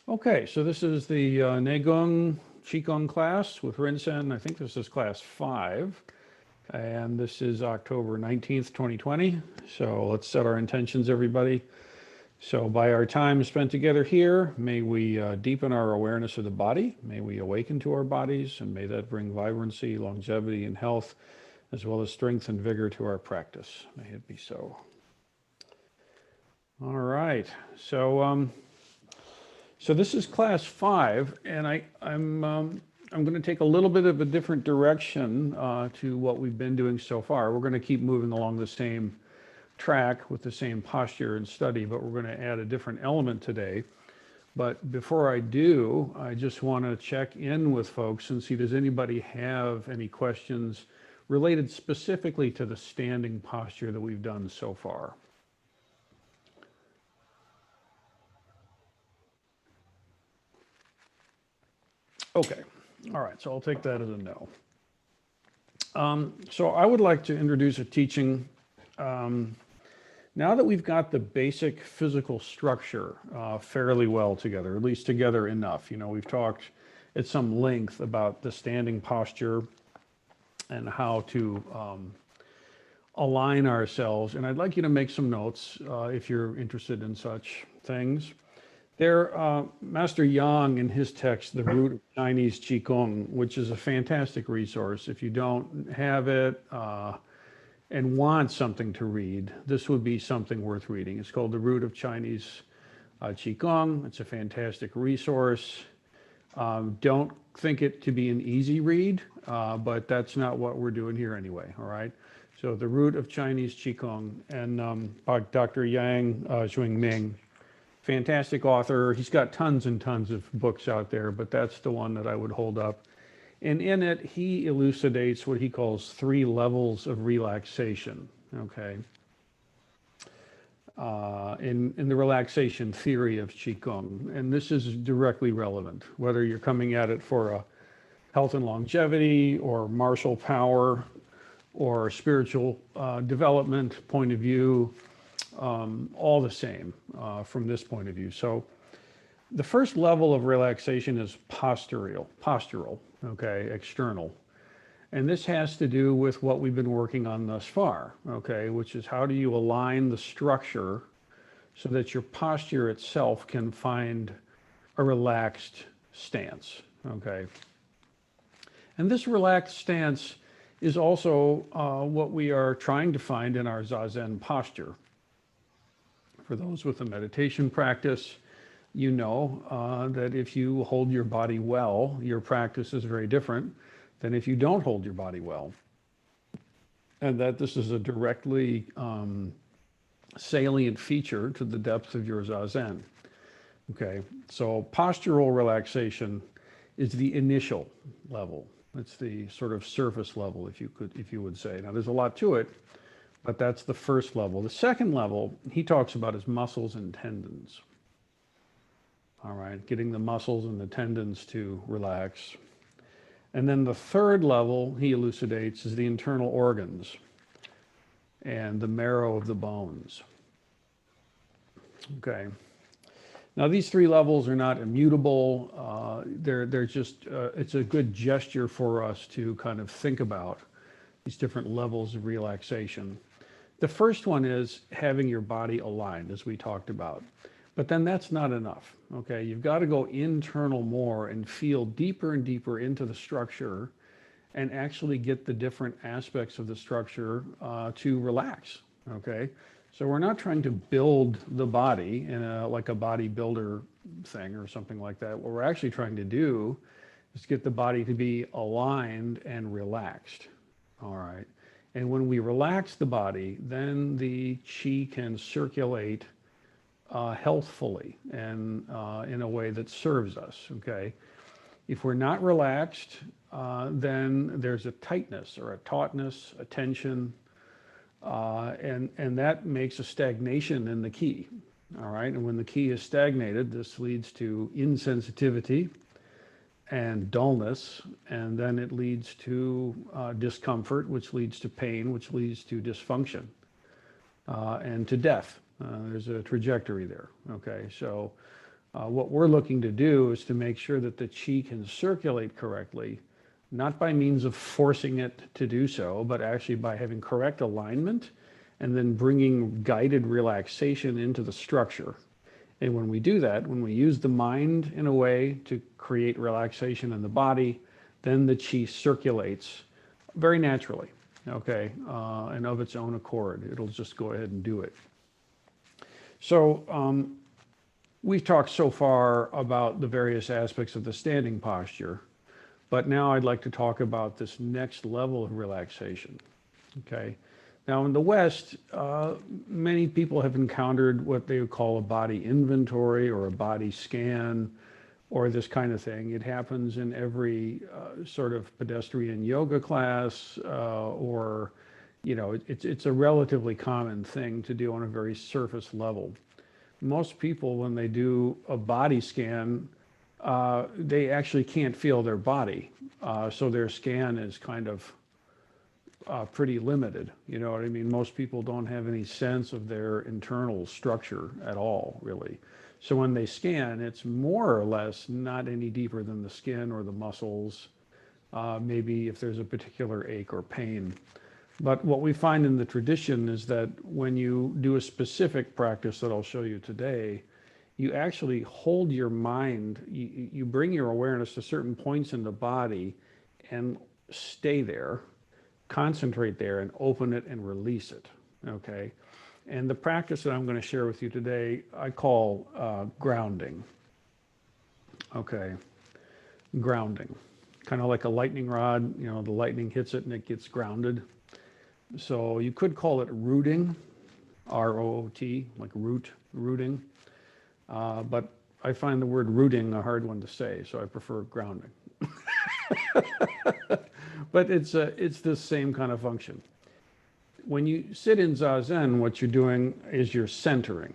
Okay, so this is the Neigong Qigong class with Rinsen. I think this is class 5, and this is October 19th, 2020. So let's set our intentions, everybody. So by our time spent together here, may we deepen our awareness of the body, may we awaken to our bodies, and may that bring vibrancy, longevity, and health, as well as strength and vigor to our practice. May it be so. All right, so this is class 5, and I'm going to take a little bit of a different direction to what we've been doing so far. We're going to keep moving along the same track with the same posture and study, but we're going to add a different element today. But before I do, I just want to check in with folks and see, does anybody have any questions related specifically to the standing posture that we've done so far? Okay, all right, so I'll take that as a no. So I would like to introduce a teaching. Now that we've got the basic physical structure fairly well together, at least together enough, we've talked at some length about the standing posture and how to align ourselves. And I'd like you to make some notes if you're interested in such things. There, Master Yang in his text, The Root of Chinese Qigong, which is a fantastic resource. If you don't have it and want something to read, this would be something worth reading. It's called The Root of Chinese Qigong. It's a fantastic resource. Don't think it to be an easy read, but that's not what we're doing here anyway, all right? So The Root of Chinese Qigong, and by Dr. Yang Ming. Fantastic author. He's got tons and tons of books out there, but that's the one that I would hold up. And in it, he elucidates what he calls 3 levels of relaxation, okay? In the relaxation theory of Qigong. And this is directly relevant, whether you're coming at it for a health and longevity or martial power or spiritual development point of view, all the same from this point of view. So the first level of relaxation is postural, okay, external. And this has to do with what we've been working on thus far, okay, which is how do you align the structure so that your posture itself can find a relaxed stance, okay? And this relaxed stance is also what we are trying to find in our Zazen posture. For those with a meditation practice, you know that if you hold your body well, your practice is very different than if you don't hold your body well. And that this is a directly salient feature to the depth of your Zazen. Okay, so postural relaxation is the initial level. It's the sort of surface level, if you would say. Now, there's a lot to it, but that's the first level. The second level, he talks about is muscles and tendons. All right, getting the muscles and the tendons to relax. And then the third level, he elucidates, is the internal organs and the marrow of the bones. Okay. Now, these 3 levels are not immutable. They're just, it's a good gesture for us to kind of think about these different levels of relaxation. The first one is having your body aligned, as we talked about. But then that's not enough, okay? You've got to go internal more and feel deeper and deeper into the structure and actually get the different aspects of the structure to relax, okay? So we're not trying to build the body in like a bodybuilder thing or something like that. What we're actually trying to do is get the body to be aligned and relaxed, all right? And when we relax the body, then the qi can circulate healthfully and in a way that serves us, okay? If we're not relaxed, then there's a tightness or a tautness, a tension, and that makes a stagnation in the qi, all right? And when the qi is stagnated, this leads to insensitivity and dullness, and then it leads to discomfort, which leads to pain, which leads to dysfunction, and to death. There's a trajectory there, okay? So What we're looking to do is to make sure that the qi can circulate correctly, not by means of forcing it to do so, but actually by having correct alignment and then bringing guided relaxation into the structure. And when we do that, when we use the mind in a way to create relaxation in the body, then the qi circulates very naturally, okay, and of its own accord. It'll just go ahead and do it. So we've talked so far about the various aspects of the standing posture, but now I'd like to talk about this next level of relaxation, okay? Now in the West, many people have encountered what they would call a body inventory or a body scan or this kind of thing. It happens in every sort of pedestrian yoga class or, you know, it's a relatively common thing to do on a very surface level. Most people, when they do a body scan, they actually can't feel their body. So their scan is kind of pretty limited, you know what I mean? Most people don't have any sense of their internal structure at all, really. So when they scan, it's more or less not any deeper than the skin or the muscles, maybe if there's a particular ache or pain. But what we find in the tradition is that when you do a specific practice that I'll show you today, you actually hold your mind, you bring your awareness to certain points in the body and stay there, concentrate there and open it and release it, okay? And the practice that I'm going to share with you today, I call grounding, okay? Grounding, kind of like a lightning rod, you know, the lightning hits it and it gets grounded. So you could call it rooting, R-O-O-T, like rooting. But I find the word rooting a hard one to say, so I prefer grounding. But it's the same kind of function. When you sit in Zazen, what you're doing is you're centering.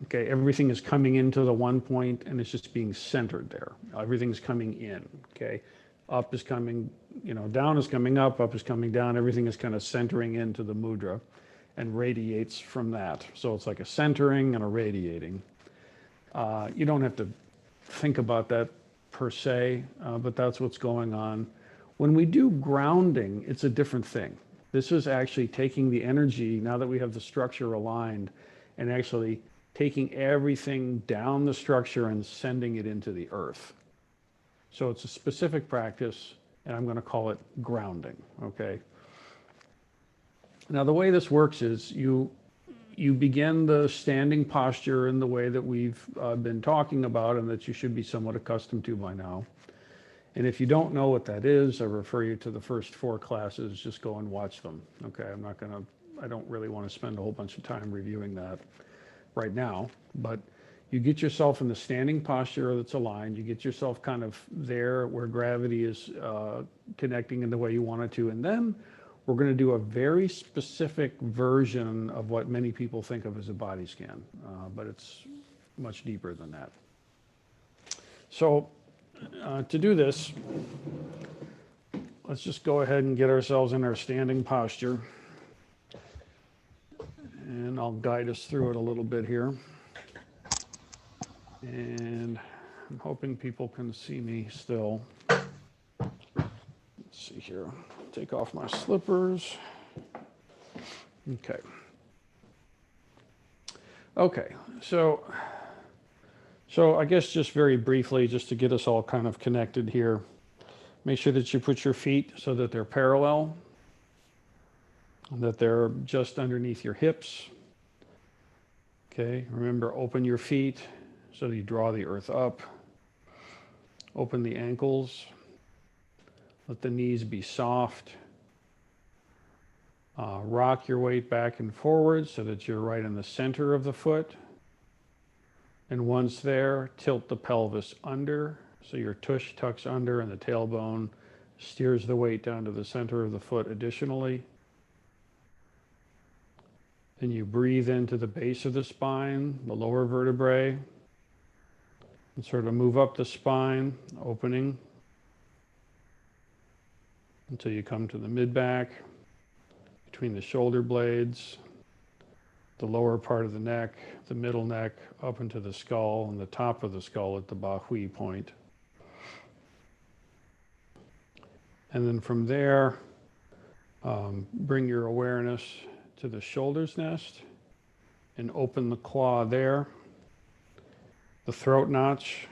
Okay, everything is coming into the one point and it's just being centered there. Everything's coming in, okay? Up is coming, you know, down is coming up is coming down. Everything is kind of centering into the mudra and radiates from that. So it's like a centering and a radiating. You don't have to think about that per se, but that's what's going on. When we do grounding, it's a different thing. This is actually taking the energy, now that we have the structure aligned, and actually taking everything down the structure and sending it into the earth. So it's a specific practice, and I'm going to call it grounding, okay? Now the way this works is you begin the standing posture in the way that we've been talking about and that you should be somewhat accustomed to by now. And if you don't know what that is, I refer you to the first 4 classes. Just go and watch them, okay? I don't really want to spend a whole bunch of time reviewing that right now, but you get yourself in the standing posture that's aligned. You get yourself kind of there where gravity is connecting in the way you want it to. And then we're going to do a very specific version of what many people think of as a body scan, but it's much deeper than that. So to do this, let's just go ahead and get ourselves in our standing posture. And I'll guide us through it a little bit here. And I'm hoping people can see me still. Let's see here. Take off my slippers. Okay. Okay, so I guess just very briefly, just to get us all kind of connected here, make sure that you put your feet so that they're parallel, that they're just underneath your hips. Okay, remember, open your feet so that you draw the earth up. Open the ankles. Let the knees be soft. Rock your weight back and forward so that you're right in the center of the foot. And once there, tilt the pelvis under, so your tush tucks under and the tailbone steers the weight down to the center of the foot additionally. Then you breathe into the base of the spine, the lower vertebrae, and sort of move up the spine, opening until you come to the mid-back, between the shoulder blades. the lower part of the neck, the middle neck, up into the skull, and the top of the skull at the Baihui point. And then from there, bring your awareness to the shoulder's nest and open the claw there. The throat notch.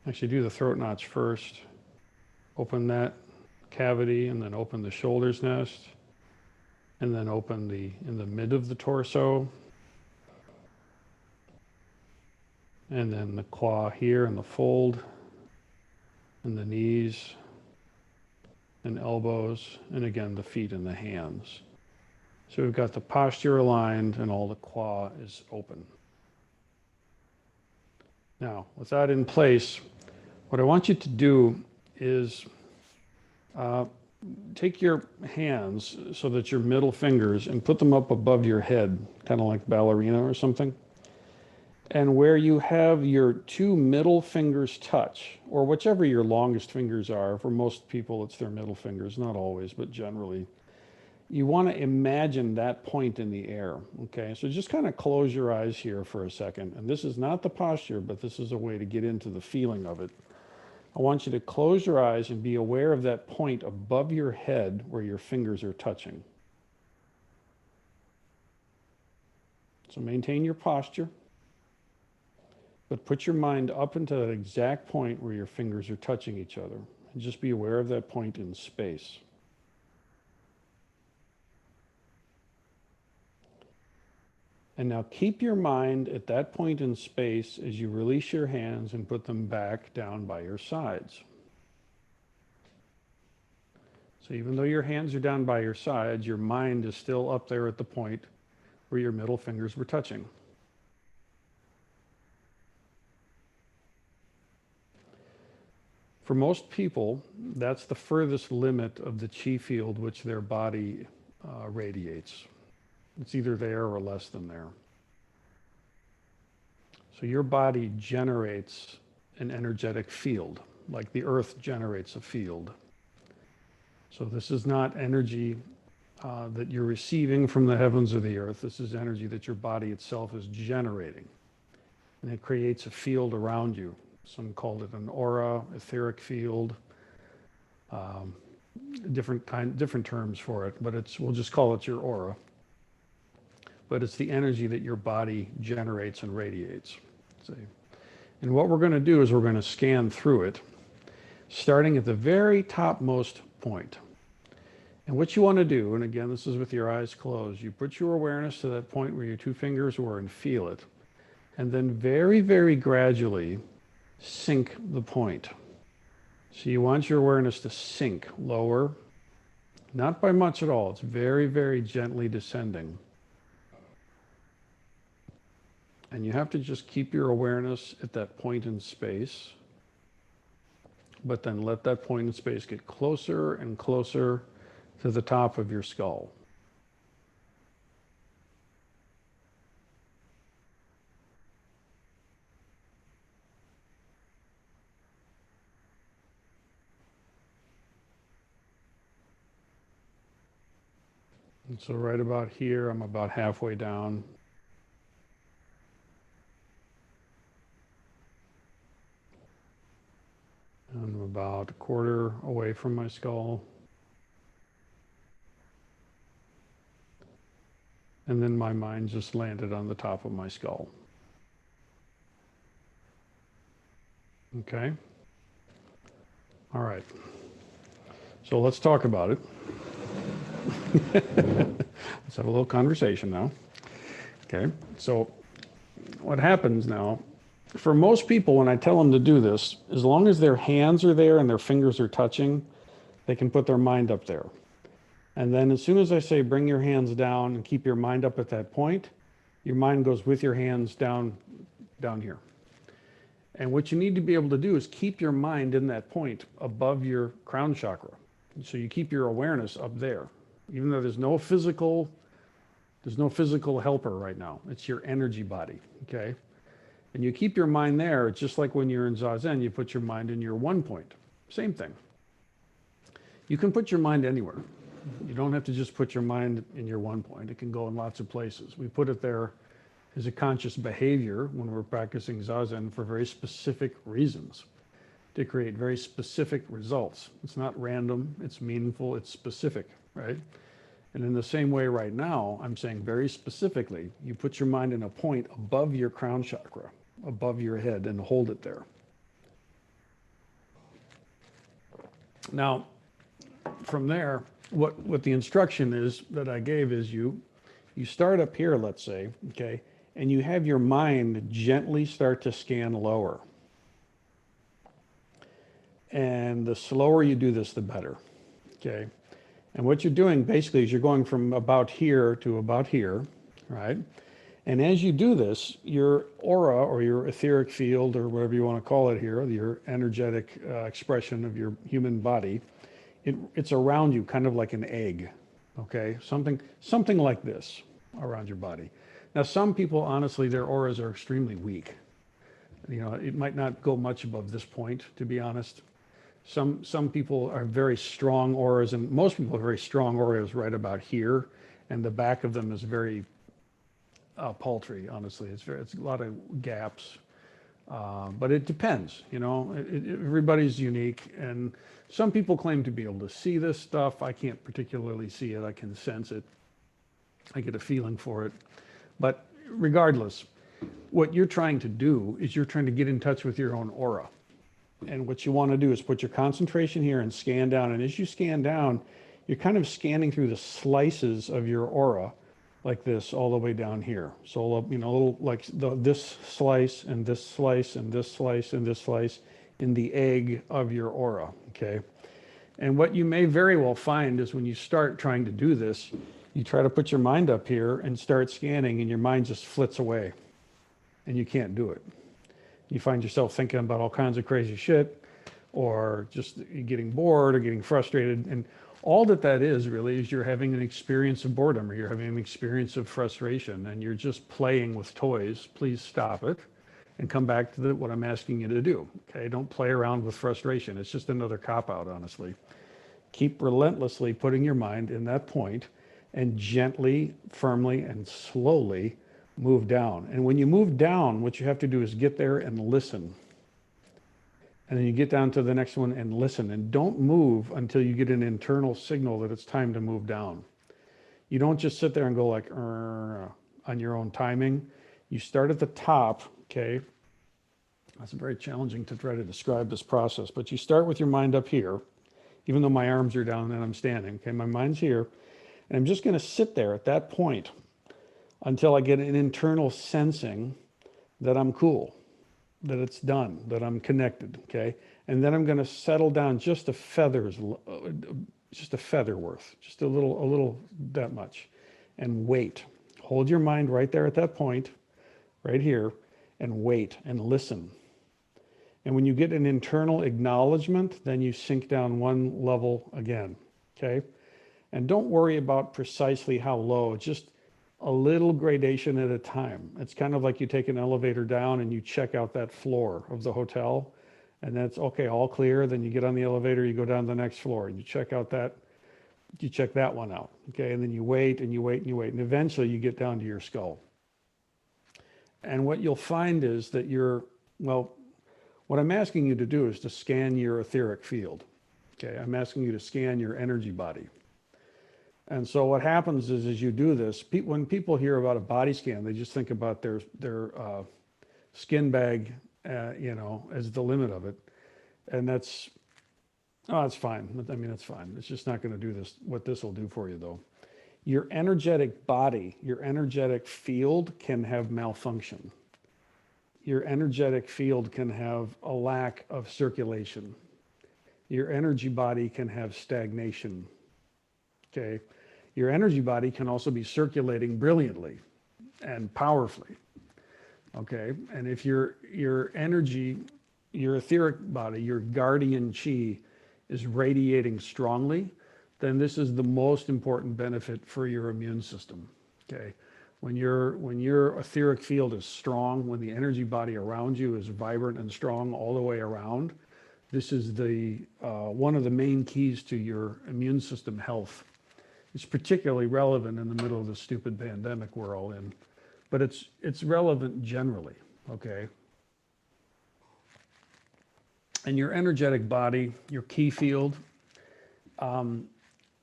Actually, do the throat notch first. Open that cavity and then open the shoulder's nest. And then open in the mid of the torso. And then the claw here in the fold. And the knees and elbows. And again, the feet and the hands. So we've got the posture aligned and all the claw is open. Now, with that in place, what I want you to do is take your hands so that your middle fingers and put them up above your head, kind of like ballerina or something. And where you have your two middle fingers touch, or whichever your longest fingers are, for most people it's their middle fingers, not always, but generally, you want to imagine that point in the air, okay? So just kind of close your eyes here for a second. And this is not the posture, but this is a way to get into the feeling of it. I want you to close your eyes and be aware of that point above your head where your fingers are touching. So maintain your posture, but put your mind up into that exact point where your fingers are touching each other. And just be aware of that point in space. And now keep your mind at that point in space as you release your hands and put them back down by your sides. So even though your hands are down by your sides, your mind is still up there at the point where your middle fingers were touching. For most people, that's the furthest limit of the chi field which their body radiates. It's either there or less than there. So your body generates an energetic field, like the earth generates a field. So this is not energy that you're receiving from the heavens or the earth. This is energy that your body itself is generating. And it creates a field around you. Some call it an aura, etheric field, different terms for it, but we'll just call it your aura. But it's the energy that your body generates and radiates. See? And what we're going to do is we're going to scan through it, starting at the very topmost point. And what you want to do, and again, this is with your eyes closed, you put your awareness to that point where your two fingers were and feel it. And then very, very gradually sink the point. So you want your awareness to sink lower, not by much at all. It's very, very gently descending. And you have to just keep your awareness at that point in space, but then let that point in space get closer and closer to the top of your skull. And so right about here, I'm about halfway down. I'm about a quarter away from my skull. And then my mind just landed on the top of my skull. Okay? All right. So let's talk about it. Let's have a little conversation now. Okay? So what happens now, for most people, when I tell them to do this, as long as their hands are there and their fingers are touching, they can put their mind up there. And then as soon as I say, bring your hands down and keep your mind up at that point, your mind goes with your hands down here. And what you need to be able to do is keep your mind in that point above your crown chakra. So you keep your awareness up there, even though there's no physical helper right now. It's your energy body, okay? And you keep your mind there. It's just like when you're in Zazen, you put your mind in your one point. Same thing. You can put your mind anywhere. You don't have to just put your mind in your one point. It can go in lots of places. We put it there as a conscious behavior when we're practicing Zazen for very specific reasons, to create very specific results. It's not random, it's meaningful, it's specific, right? And in the same way right now, I'm saying very specifically, you put your mind in a point above your crown chakra, above your head, and hold it there. Now, from there, what the instruction is that I gave is you start up here, let's say, okay, and you have your mind gently start to scan lower. And the slower you do this, the better, okay? And what you're doing basically is you're going from about here to about here, right? And as you do this, your aura or your etheric field or whatever you want to call it here, your energetic expression of your human body, it's around you, kind of like an egg, okay? Something like this around your body. Now, some people, honestly, their auras are extremely weak. You know, it might not go much above this point, to be honest. Some people are very strong auras, and most people have very strong auras right about here, and the back of them is very paltry, honestly. It's a lot of gaps, but it depends, you know. Everybody's unique, and some people claim to be able to see this stuff. I can't particularly see it. I can sense it. I get a feeling for it. But regardless, what you're trying to do is you're trying to get in touch with your own aura. And what you want to do is put your concentration here and scan down. And as you scan down, you're kind of scanning through the slices of your aura like this all the way down here. So, you know, a little like this slice and this slice and this slice and this slice in the egg of your aura, okay? And what you may very well find is when you start trying to do this, you try to put your mind up here and start scanning, and your mind just flits away, and you can't do it. You find yourself thinking about all kinds of crazy shit, or just getting bored or getting frustrated. And all that is really is you're having an experience of boredom, or you're having an experience of frustration, and you're just playing with toys. Please stop it and come back to what I'm asking you to do. Okay, don't play around with frustration. It's just another cop-out, honestly. Keep relentlessly putting your mind in that point and gently, firmly, and slowly move down. And when you move down, what you have to do is get there and listen. And then you get down to the next one and listen. And don't move until you get an internal signal that it's time to move down. You don't just sit there and go like on your own timing. You start at the top, okay? That's very challenging to try to describe this process, but you start with your mind up here, even though my arms are down and I'm standing, okay? My mind's here, and I'm just gonna sit there at that point until I get an internal sensing that I'm cool, that it's done, that I'm connected, okay? And then I'm gonna settle down just a feather worth, just a little that much, and wait. Hold your mind right there at that point, right here, and wait and listen. And when you get an internal acknowledgement, then you sink down one level again, okay? And don't worry about precisely how low, just a little gradation at a time. It's kind of like you take an elevator down and you check out that floor of the hotel, and that's okay, all clear. Then you get on the elevator, you go down to the next floor, and you check that one out, okay? And then you wait and you wait and you wait, and eventually you get down to your skull. And what you'll find is that what I'm asking you to do is to scan your etheric field, okay? I'm asking you to scan your energy body. And so what happens is, as you do this, when people hear about a body scan, they just think about their skin bag, as the limit of it. And that's fine. I mean, that's fine. It's just not going to do what this will do for you, though. Your energetic body, your energetic field can have malfunction. Your energetic field can have a lack of circulation. Your energy body can have stagnation, okay? Your energy body can also be circulating brilliantly and powerfully, okay? And if your energy, your etheric body, your guardian chi is radiating strongly, then this is the most important benefit for your immune system, okay? When your etheric field is strong, when the energy body around you is vibrant and strong all the way around, this is one of the main keys to your immune system health. It's particularly relevant in the middle of the stupid pandemic we're all in, but it's relevant generally, okay? And your energetic body, your ki field,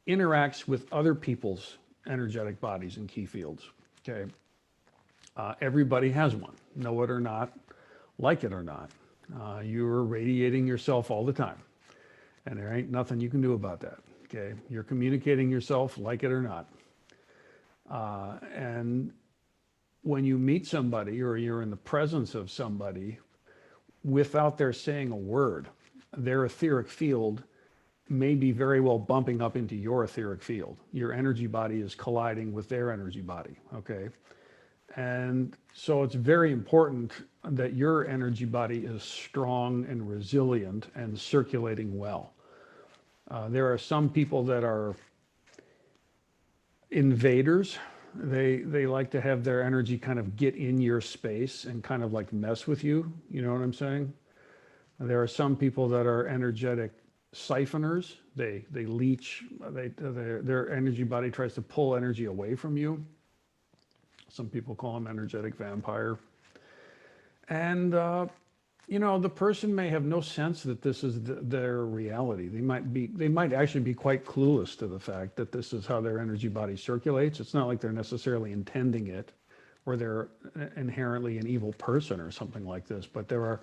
interacts with other people's energetic bodies and ki fields, okay? Everybody has one, know it or not, like it or not. You're radiating yourself all the time, and there ain't nothing you can do about that, okay? You're communicating yourself, like it or not. And when you meet somebody or you're in the presence of somebody, without their saying a word, their etheric field may be very well bumping up into your etheric field. Your energy body is colliding with their energy body, okay? And so it's very important that your energy body is strong and resilient and circulating well. There are some people that are invaders. They like to have their energy kind of get in your space and kind of like mess with you. You know what I'm saying? There are some people that are energetic siphoners. They leech. Their energy body tries to pull energy away from you. Some people call them energetic vampire. And you know, the person may have no sense that this is their reality. They might actually be quite clueless to the fact that this is how their energy body circulates. It's not like they're necessarily intending it, or they're inherently an evil person or something like this. But there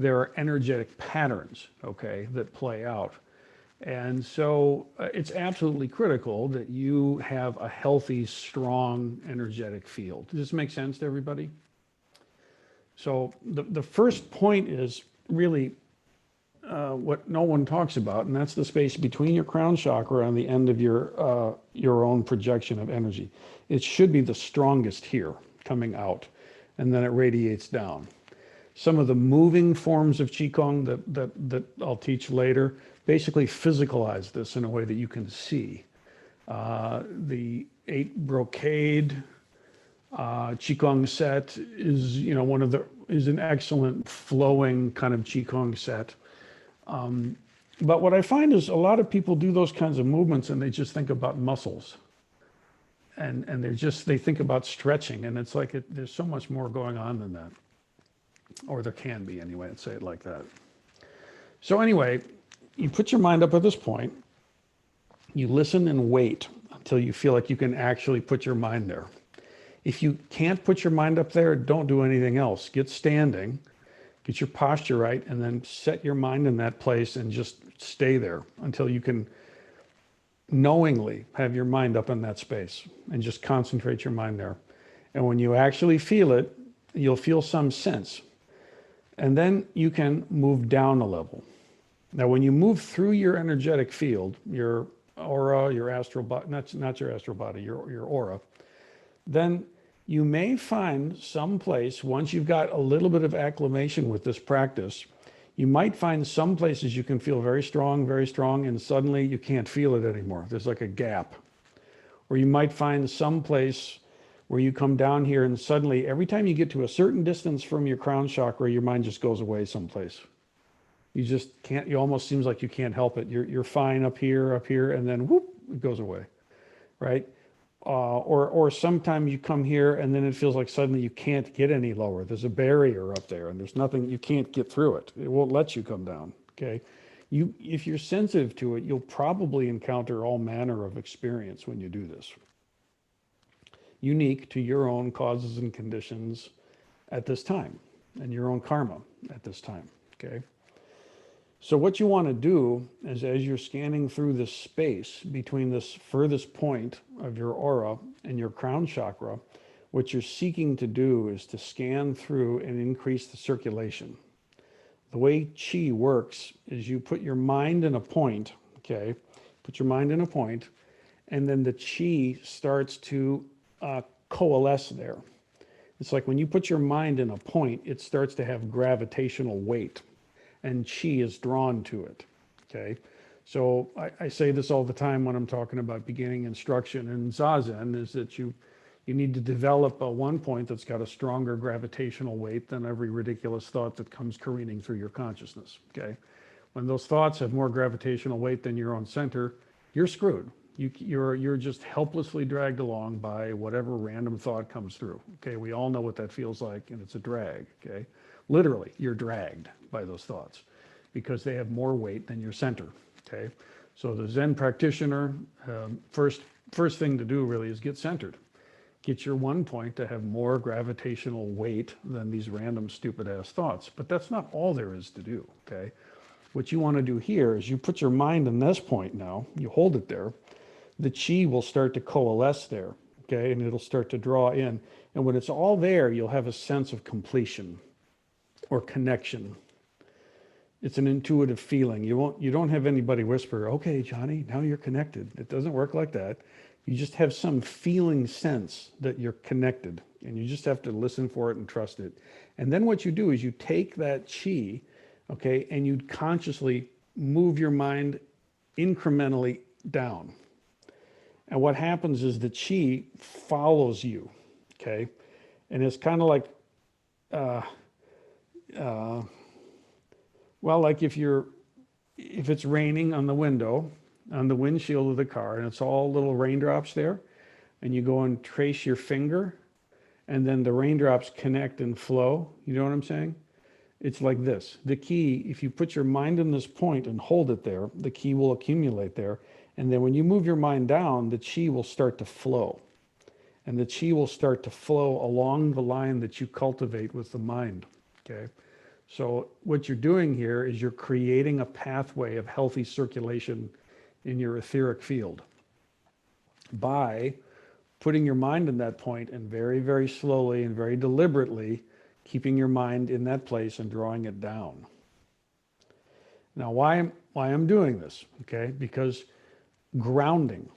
are energetic patterns, okay, that play out. And so it's absolutely critical that you have a healthy, strong, energetic field. Does this make sense to everybody? So the first point is really what no one talks about, and that's the space between your crown chakra and the end of your own projection of energy. It should be the strongest here, coming out, and then it radiates down. Some of the moving forms of Qigong that I'll teach later basically physicalize this in a way that you can see. The 8 brocade Qigong set is, you know, is an excellent flowing kind of Qigong set. But what I find is a lot of people do those kinds of movements and they just think about muscles, and they think about stretching, and it's like there's so much more going on than that, or there can be anyway. I'd say it like that. So anyway, you put your mind up at this point. You listen and wait until you feel like you can actually put your mind there. If you can't put your mind up there, don't do anything else. Get standing, get your posture right, and then set your mind in that place and just stay there until you can knowingly have your mind up in that space and just concentrate your mind there. And when you actually feel it, you'll feel some sense. And then you can move down a level. Now, when you move through your energetic field, your aura, your astral body, not your astral body, your aura, then you may find some place, once you've got a little bit of acclimation with this practice, you might find some places you can feel very strong, and suddenly you can't feel it anymore. There's like a gap. Or you might find some place where you come down here and suddenly, every time you get to a certain distance from your crown chakra, your mind just goes away someplace. You just can't, it almost seems like you can't help it. You're fine up here, and then whoop, it goes away, right? Or sometimes you come here and then it feels like suddenly you can't get any lower. There's a barrier up there and there's nothing, you can't get through it. It won't let you come down, okay? If you're sensitive to it, you'll probably encounter all manner of experience when you do this. Unique to your own causes and conditions at this time, and your own karma at this time, okay? So what you want to do is, as you're scanning through this space between this furthest point of your aura and your crown chakra, what you're seeking to do is to scan through and increase the circulation. The way Qi works is you put your mind in a point, okay? Put your mind in a point, and then the Qi starts to coalesce there. It's like when you put your mind in a point, it starts to have gravitational weight, and Qi is drawn to it, okay? So I say this all the time when I'm talking about beginning instruction in Zazen, is that you need to develop a one point that's got a stronger gravitational weight than every ridiculous thought that comes careening through your consciousness, okay? When those thoughts have more gravitational weight than your own center, you're screwed, You're just helplessly dragged along by whatever random thought comes through. Okay, we all know what that feels like, and it's a drag. Okay, literally, you're dragged by those thoughts because they have more weight than your center. Okay, so the Zen practitioner, first thing to do really is get centered. Get your one point to have more gravitational weight than these random stupid ass thoughts. But that's not all there is to do. Okay, what you want to do here is you put your mind in this point now. You hold it there. The chi will start to coalesce there, okay, and it'll start to draw in. And when it's all there, you'll have a sense of completion or connection. It's an intuitive feeling. You don't have anybody whisper, okay, Johnny, now you're connected. It doesn't work like that. You just have some feeling sense that you're connected, and you just have to listen for it and trust it. And then what you do is you take that chi, okay, and you consciously move your mind incrementally down. And what happens is the chi follows you, okay? And it's kind of like, well, like if it's raining on the window, on the windshield of the car, and it's all little raindrops there, and you go and trace your finger, and then the raindrops connect and flow. You know what I'm saying? It's like this. The key, if you put your mind in this point and hold it there, the key will accumulate there. And then when you move your mind down, the chi will start to flow. And the chi will start to flow along the line that you cultivate with the mind, okay? So what you're doing here is you're creating a pathway of healthy circulation in your etheric field by putting your mind in that point and very, very slowly and very deliberately keeping your mind in that place and drawing it down. Now, why I'm doing this, okay? Because grounding,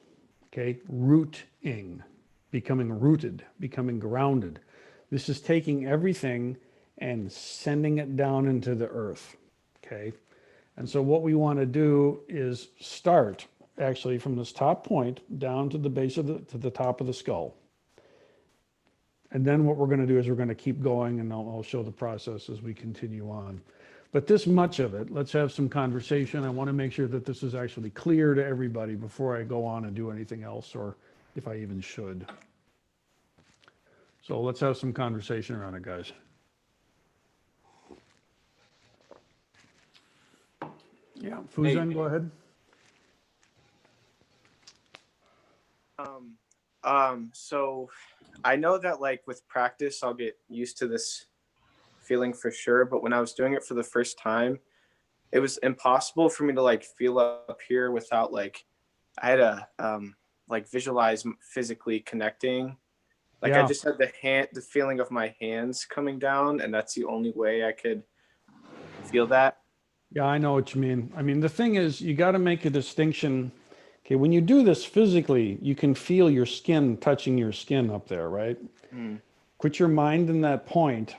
okay, rooting, becoming rooted, becoming grounded. This is taking everything and sending it down into the earth, okay? And so what we want to do is start actually from this top point down to the base of to the top of the skull. And then what we're going to do is we're going to keep going, and I'll show the process as we continue on. But this much of it, let's have some conversation. I want to make sure that this is actually clear to everybody before I go on and do anything else, or if I even should. So let's have some conversation around it, guys. Yeah, Fuzan, go ahead. So I know that like with practice, I'll get used to this feeling for sure. But when I was doing it for the first time, it was impossible for me to like feel up here without like, I had to like visualize physically connecting. Like I just had the feeling of my hands coming down, and that's the only way I could feel that. Yeah, I know what you mean. I mean, the thing is, you got to make a distinction. Okay, when you do this physically, you can feel your skin touching your skin up there, right? Put your mind in that point.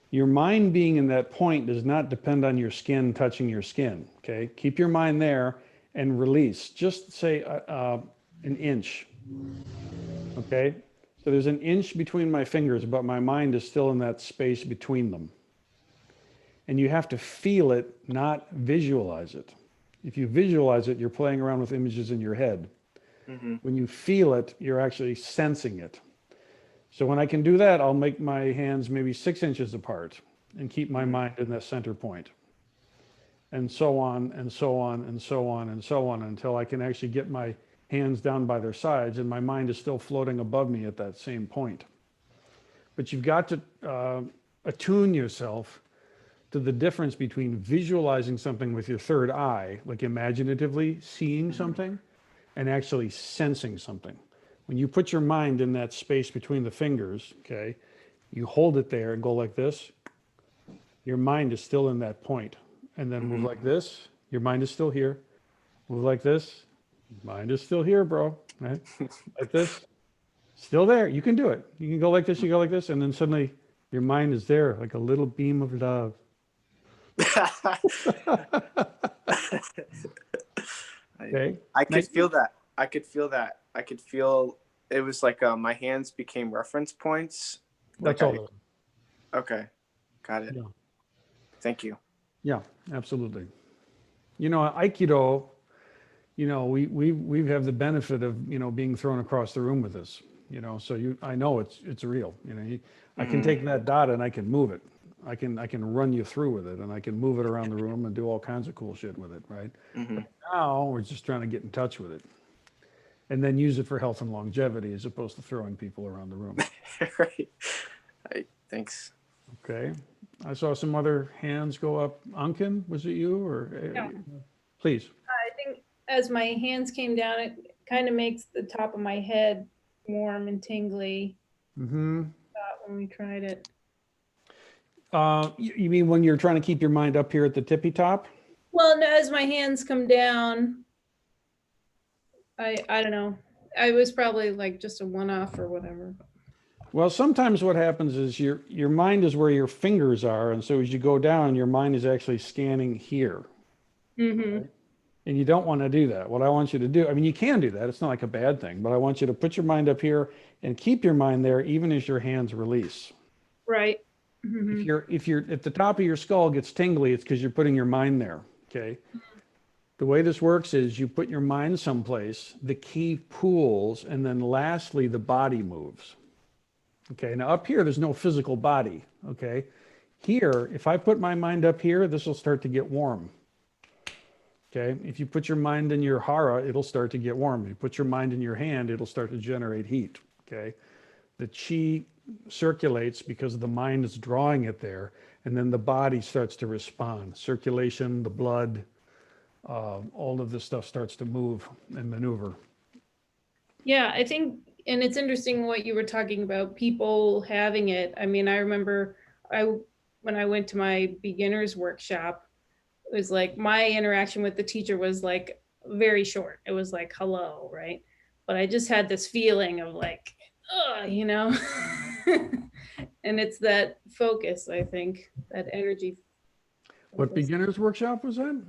Your mind being in that point does not depend on your skin touching your skin, okay? Keep your mind there and release. Just say an inch, okay? So there's an inch between my fingers, but my mind is still in that space between them. And you have to feel it, not visualize it. If you visualize it, you're playing around with images in your head. When you feel it, you're actually sensing it. So when I can do that, I'll make my hands maybe 6 inches apart and keep my mind in that center point. And so on, and so on, and so on, and so on, until I can actually get my hands down by their sides and my mind is still floating above me at that same point. But you've got to attune yourself to the difference between visualizing something with your third eye, like imaginatively seeing something, and actually sensing something. When you put your mind in that space between the fingers, okay, you hold it there and go like this, your mind is still in that point. And then move like this, your mind is still here. Move like this, mind is still here, bro, right? Like this, still there. You can do it. You can go like this, you go like this, and then suddenly your mind is there, like a little beam of love. Okay. I could feel that. I could feel it was like my hands became reference points. That's all. Okay. Got it. Yeah. Thank you. Yeah, absolutely. You know, Aikido we have the benefit of, being thrown across the room with this, so I know it's real. I can Mm-hmm. take that dot and I can move it. I can run you through with it, and I can move it around the room and do all kinds of cool shit with it, right? Mm-hmm. But now we're just trying to get in touch with it and then use it for health and longevity as opposed to throwing people around the room. Right. Thanks. Okay. I saw some other hands go up. Ankin, was it you or Yeah. please? I think as my hands came down, it kind of makes the top of my head warm and tingly. Mm-hmm. When we tried it. You mean when you're trying to keep your mind up here at the tippy top? Well, no, as my hands come down, I don't know. I was probably like just a one-off or whatever. Well, sometimes what happens is your mind is where your fingers are, and so as you go down, your mind is actually scanning here. Mm-hmm. And you don't want to do that. What I want you to do, I mean, you can do that. It's not like a bad thing, but I want you to put your mind up here and keep your mind there even as your hands release. Right. Mm-hmm. If you're at the top of your skull gets tingly, it's because you're putting your mind there. Okay. The way this works is you put your mind someplace, the key pools, and then lastly, the body moves. Okay. Now up here, there's no physical body. Okay. Here, if I put my mind up here, this will start to get warm. Okay. If you put your mind in your hara, it'll start to get warm. If you put your mind in your hand, it'll start to generate heat. Okay. The chi circulates because the mind is drawing it there, and then the body starts to respond. Circulation, the blood, all of this stuff starts to move and maneuver. Yeah, I think, and it's interesting what you were talking about, people having it. I mean, I remember when I went to my beginner's workshop, it was like my interaction with the teacher was like very short. It was like, hello, right? But I just had this feeling of like, you know, and it's that focus, I think, that energy. What Focus. beginner's workshop was that?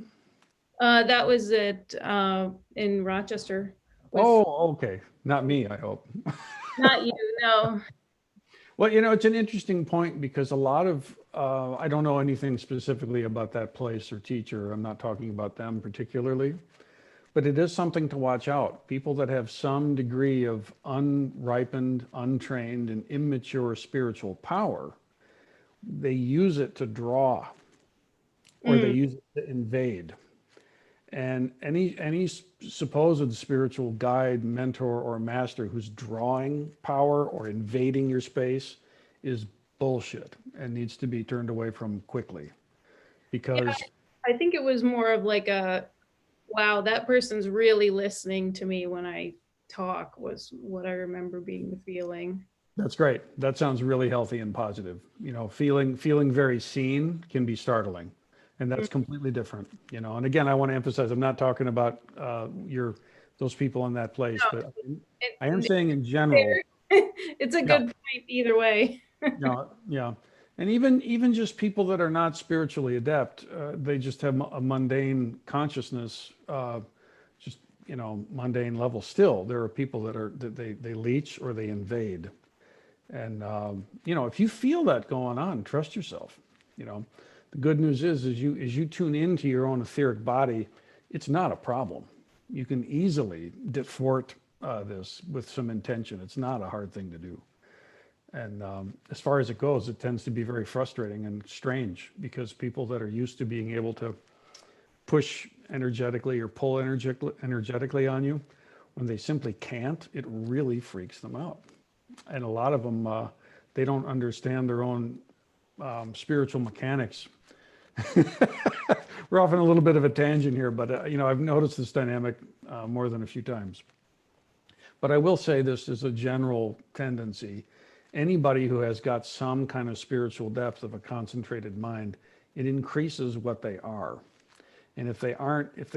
That was it in Rochester. Oh, okay. Not me, I hope. Not you, no. Well, it's an interesting point because a lot of, I don't know anything specifically about that place or teacher. I'm not talking about them particularly, but it is something to watch out. People that have some degree of unripened, untrained, and immature spiritual power, they use it to draw or they use it to invade. And any supposed spiritual guide, mentor, or master who's drawing power or invading your space is bullshit and needs to be turned away from quickly. Because I think it was more of like a, wow, that person's really listening to me when I talk, was what I remember being the feeling. that's great. That sounds really healthy and positive. Feeling very seen can be startling, and that's completely different. And again, I want to emphasize, I'm not talking about those people in that place, No, but I am saying in general. it's a Yeah. good point either way. Yeah, yeah. And even just people that are not spiritually adept, they just have a mundane consciousness, just mundane level. Still, there are people that they leech or they invade. And if you feel that going on, trust yourself. The good news is, as you tune into your own etheric body, it's not a problem. You can easily thwart this with some intention. It's not a hard thing to do. And as far as it goes, it tends to be very frustrating and strange because people that are used to being able to push energetically or pull energetically on you, when they simply can't, it really freaks them out. And a lot of them, they don't understand their own spiritual mechanics. We're off on a little bit of a tangent here, but I've noticed this dynamic more than a few times. But I will say this is a general tendency. Anybody who has got some kind of spiritual depth of a concentrated mind, it increases what they are. And if they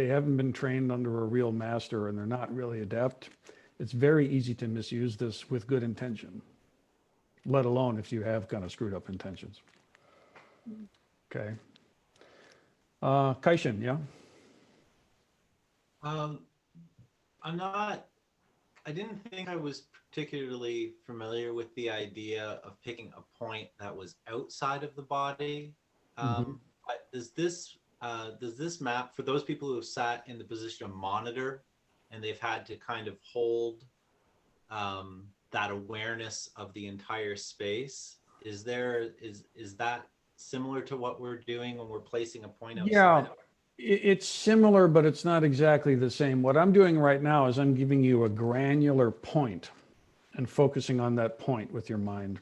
haven't been trained under a real master and they're not really adept, it's very easy to misuse this with good intention, let alone if you have kind of screwed up intentions. Okay. Kaishin, yeah? I didn't think I was particularly familiar with the idea of picking a point that was outside of the body. Mhm. But does this does this map for those people who have sat in the position of monitor and they've had to kind of hold that awareness of the entire space? Is that similar to what we're doing when we're placing a point outside? Yeah, it's similar, but it's not exactly the same. What I'm doing right now is I'm giving you a granular point and focusing on that point with your mind.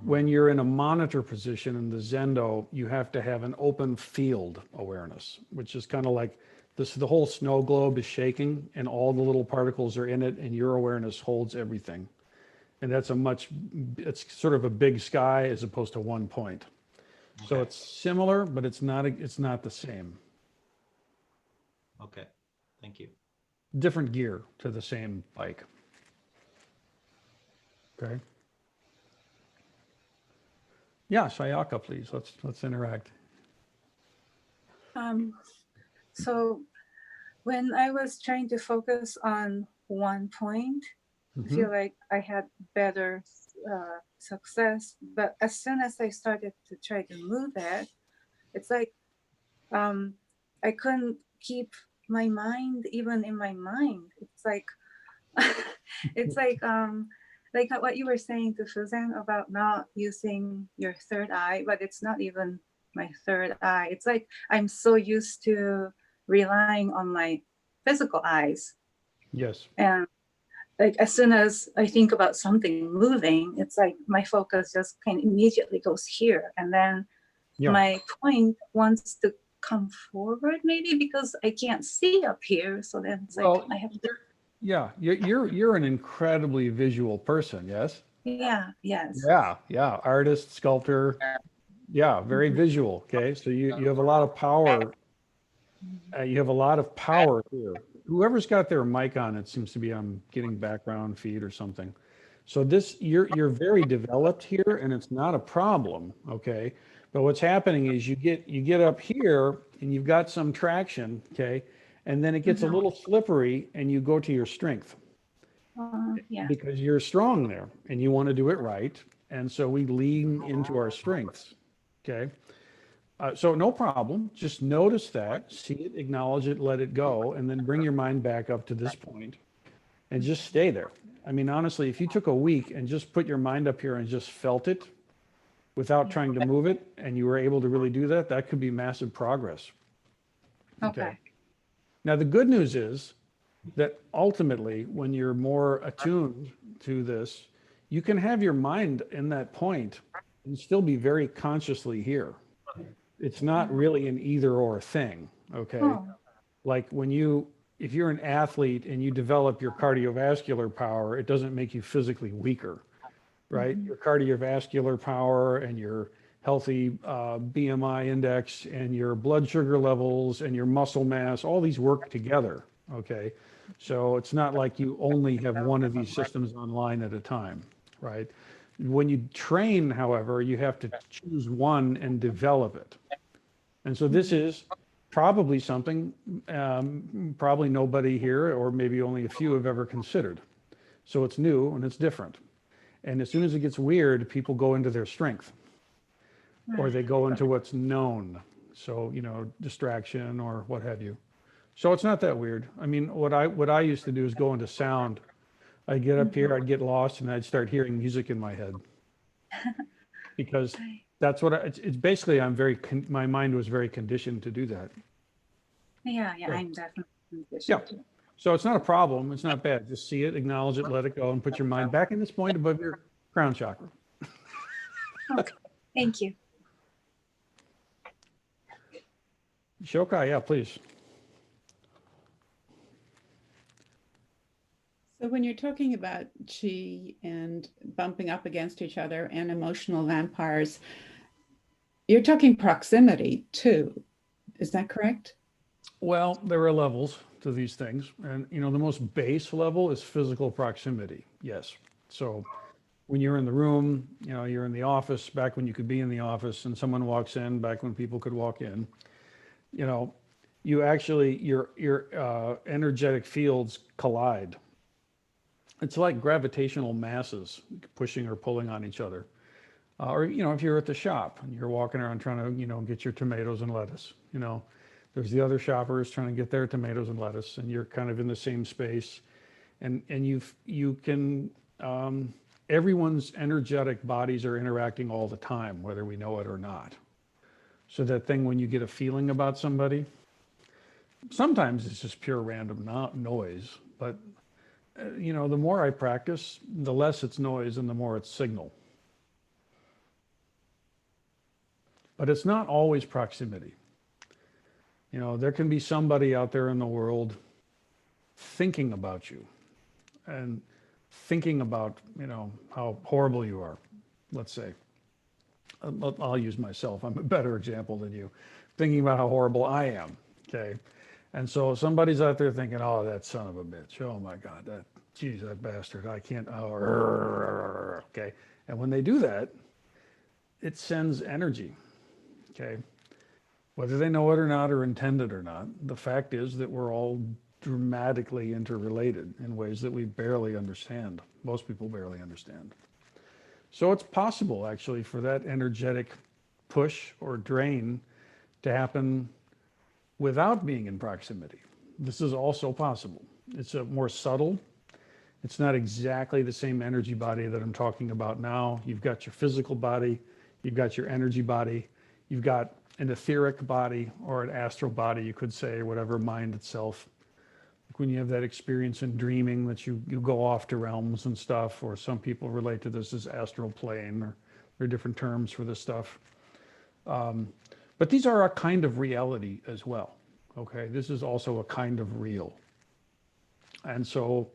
When you're in a monitor position in the Zendo, you have to have an open field awareness, which is kind of like this, the whole snow globe is shaking and all the little particles are in it and your awareness holds everything. And that's it's sort of a big sky as opposed to one point. Okay. So it's similar, but it's not the same. Okay, thank you. Different gear to the same bike. Okay. Yeah, Sayaka, please. Let's interact. So when I was trying to focus on one point, I feel like I had better success. But as soon as I started to try to move it, it's like I couldn't keep my mind even in my mind. It's like it's like what you were saying to Suzanne about not using your third eye, but it's not even my third eye. It's like I'm so used to relying on my physical eyes. Yes. And like as soon as I think about something moving, it's like my focus just kind of immediately goes here. And then my point wants to come forward maybe because I can't see up here. So then it's like I have to. Yeah, you're an incredibly visual person, yes? Yeah, yes. Yeah, artist, sculptor. Yeah, very visual, okay? So you have a lot of power. You have a lot of power here. Whoever's got their mic on, it seems to be getting background feed or something. So you're very developed here and it's not a problem, okay? But what's happening is you get up here and you've got some traction, okay? And then it gets a little slippery and you go to your strength. Yeah. Because you're strong there and you want to do it right. And so we lean into our strengths, okay? So no problem. Just notice that, see it, acknowledge it, let it go, and then bring your mind back up to this point and just stay there. I mean, honestly, if you took a week and just put your mind up here and just felt it without trying to move it, and you were able to really do that, that could be massive progress. Okay. Now, the good news is that ultimately, when you're more attuned to this, you can have your mind in that point and still be very consciously here. It's not really an either or thing, okay? Like if you're an athlete and you develop your cardiovascular power, it doesn't make you physically weaker, right? Your cardiovascular power and your healthy BMI index and your blood sugar levels and your muscle mass, all these work together, okay? So it's not like you only have one of these systems online at a time, right? When you train, however, you have to choose one and develop it. And so this is probably something probably nobody here or maybe only a few have ever considered. So it's new and it's different. And as soon as it gets weird, people go into their strength or they go into what's known. So, distraction or what have you. So it's not that weird. I mean, what I used to do is go into sound. I'd get up here, I'd get lost, and I'd start hearing music in my head. Because that's what it's basically, my mind was very conditioned to do that. Yeah, So, I'm definitely conditioned. Yeah. So it's not a problem. It's not bad. Just see it, acknowledge it, let it go, and put your mind back in this point above your crown chakra. Okay, thank you. Shokai, yeah, please. So when you're talking about chi and bumping up against each other and emotional vampires, you're talking proximity too. Is that correct? Well, there are levels to these things. And, the most base level is physical proximity. Yes. So when you're in the room, you're in the office, back when you could be in the office and someone walks in, back when people could walk in, you actually, your energetic fields collide. It's like gravitational masses pushing or pulling on each other. Or, if you're at the shop and you're walking around trying to, get your tomatoes and lettuce, there's the other shoppers trying to get their tomatoes and lettuce, and you're kind of in the same space. And you can, everyone's energetic bodies are interacting all the time, whether we know it or not. So that thing when you get a feeling about somebody, sometimes it's just pure random noise, but the more I practice, the less it's noise and the more it's signal. But it's not always proximity. There can be somebody out there in the world thinking about you and thinking about, how horrible you are, let's say. I'll use myself. I'm a better example than you. Thinking about how horrible I am, okay? And so somebody's out there thinking, oh, that son of a bitch. Oh, my God, that bastard. I can't, okay? And when they do that, it sends energy, okay? Whether they know it or not, or intend it or not, the fact is that we're all dramatically interrelated in ways that we barely understand. Most people barely understand. So it's possible, actually, for that energetic push or drain to happen without being in proximity. This is also possible. It's a more subtle. It's not exactly the same energy body that I'm talking about now. You've got your physical body, you've got your energy body, you've got an etheric body or an astral body, you could say, whatever, mind itself. When you have that experience in dreaming that you go off to realms and stuff, or some people relate to this as astral plane, or there are different terms for this stuff. But these are a kind of reality as well, okay? This is also a kind of real. And so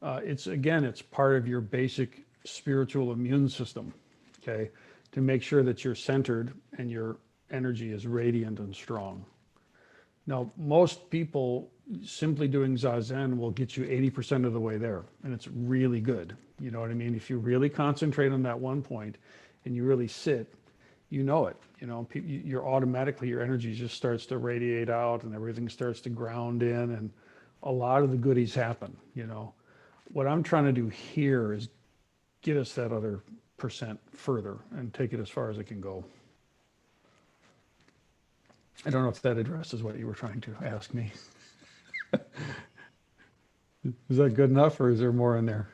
it's part of your basic spiritual immune system, okay? To make sure that you're centered and your energy is radiant and strong. Now, most people simply doing Zazen will get you 80% of the way there, and it's really good. You know what I mean? If you really concentrate on that one point and you really sit, you know it. You're automatically, your energy just starts to radiate out and everything starts to ground in, and a lot of the goodies happen. What I'm trying to do here is get us that other percent further and take it as far as it can go. I don't know if that addresses what you were trying to ask me. Is that good enough, or is there more in there?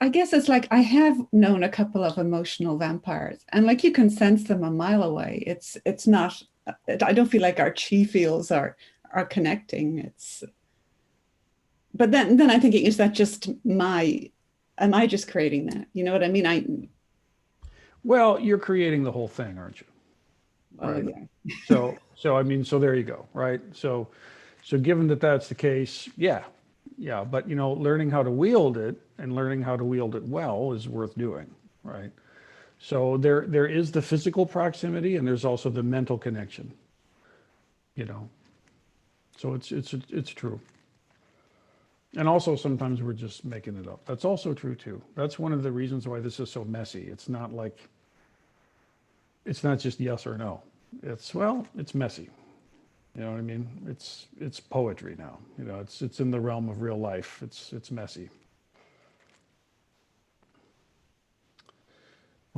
I guess it's like I have known a couple of emotional vampires, and like you can sense them a mile away. It's not. I don't feel like our chi fields are connecting. But then I'm thinking, is that just am I just creating that? You know what I mean? Well, you're creating the whole thing, aren't you? Right. Yeah. So there you go, right? So given that that's the case, yeah. But learning how to wield it and learning how to wield it well is worth doing, right? So there is the physical proximity, and there's also the mental connection. So it's true. And also sometimes we're just making it up. That's also true too. That's one of the reasons why this is so messy. It's not just yes or no. It's messy. You know what I mean? It's poetry now. It's in the realm of real life. It's messy.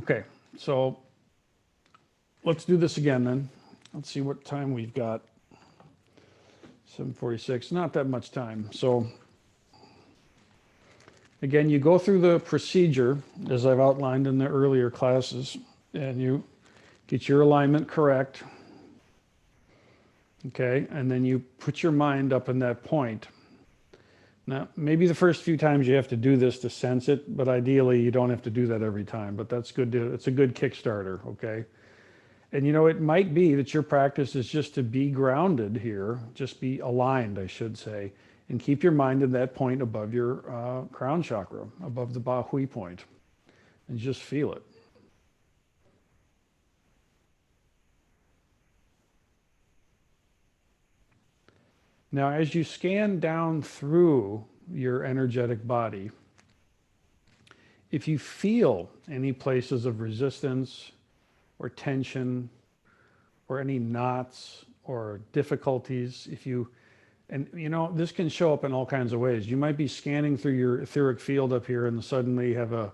Okay, so let's do this again then. Let's see what time we've got. 7:46, not that much time. So again, you go through the procedure as I've outlined in the earlier classes, and you get your alignment correct. Okay, and then you put your mind up in that point. Now, maybe the first few times you have to do this to sense it, but ideally you don't have to do that every time, but that's good. It's a good Kickstarter, okay? And it might be that your practice is just to be grounded here, just be aligned, I should say, and keep your mind in that point above your crown chakra, above the Baihui point, and just feel it. Now, as you scan down through your energetic body, if you feel any places of resistance or tension or any knots or difficulties, if you And you know, this can show up in all kinds of ways. You might be scanning through your etheric field up here and suddenly have a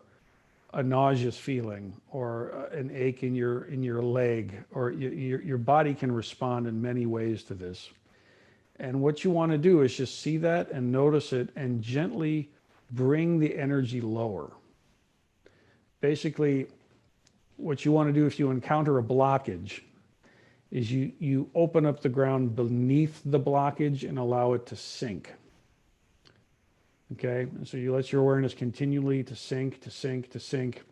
nauseous feeling or an ache in your leg, or your body can respond in many ways to this. And what you want to do is just see that and notice it and gently bring the energy lower. Basically, what you want to do if you encounter a blockage is you open up the ground beneath the blockage and allow it to sink. Okay, and so you let your awareness continually to sink, to sink, to sink.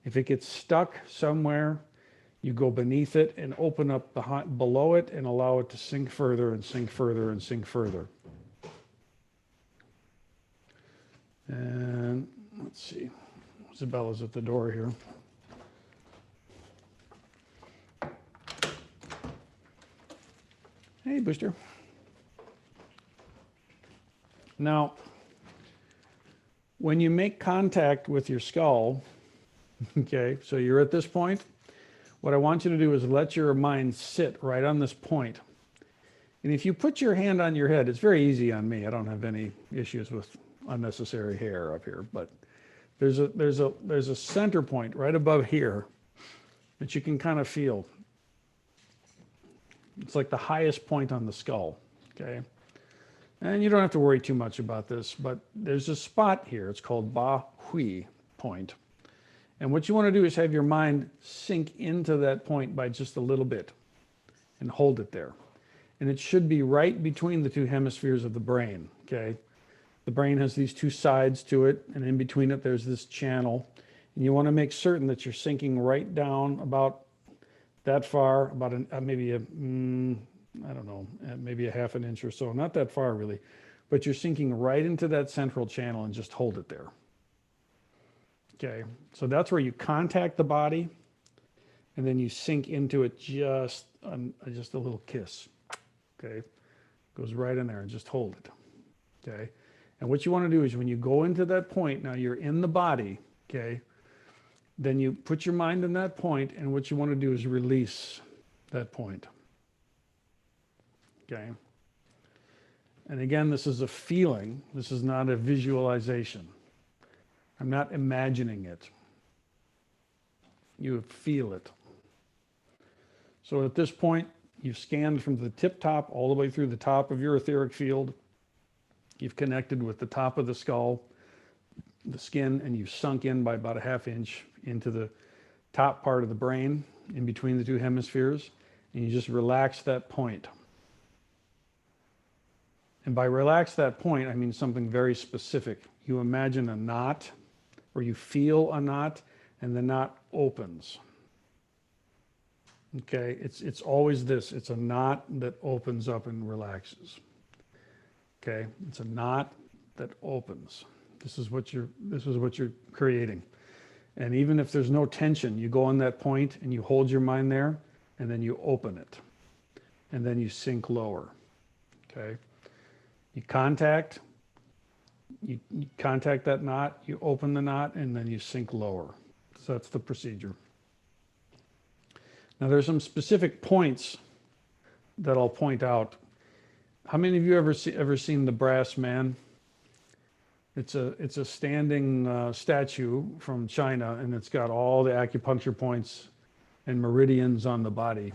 If it gets stuck somewhere, you go beneath it and open up below it and allow it to sink further and sink further and sink further. And let's see, Isabella's at the door here. Hey, Booster. Now, when you make contact with your skull, okay, so you're at this point, what I want you to do is let your mind sit right on this point. And if you put your hand on your head, it's very easy on me. I don't have any issues with unnecessary hair up here, but there's a center point right above here that you can kind of feel. It's like the highest point on the skull, okay? And you don't have to worry too much about this, but there's a spot here. It's called Baihui point. And what you want to do is have your mind sink into that point by just a little bit and hold it there. And it should be right between the two hemispheres of the brain, okay? The brain has these two sides to it, and in between it, there's this channel. And you want to make certain that you're sinking right down about that far, about maybe a half an inch or so, not that far really, but you're sinking right into that central channel and just hold it there. Okay, so that's where you contact the body, and then you sink into it just a little kiss. Okay, goes right in there and just hold it. Okay, and what you want to do is when you go into that point, now you're in the body. Okay. Then you put your mind in that point, and what you want to do is release that point. Okay? And again, this is a feeling. This is not a visualization. I'm not imagining it. You feel it. So at this point, you've scanned from the tip top all the way through the top of your etheric field. You've connected with the top of the skull, the skin, and you've sunk in by about a half inch into the top part of the brain in between the two hemispheres, and you just relax that point. And by relax that point, I mean something very specific. You imagine a knot, or you feel a knot, and the knot opens. Okay, it's always this. It's a knot that opens up and relaxes. Okay, it's a knot that opens. This is what you're creating. And even if there's no tension, you go on that point and you hold your mind there, and then you open it. And then you sink lower. Okay? You contact that knot, you open the knot, and then you sink lower. So that's the procedure. Now there's some specific points that I'll point out. How many of you ever seen the brass man? It's a standing statue from China, and it's got all the acupuncture points and meridians on the body.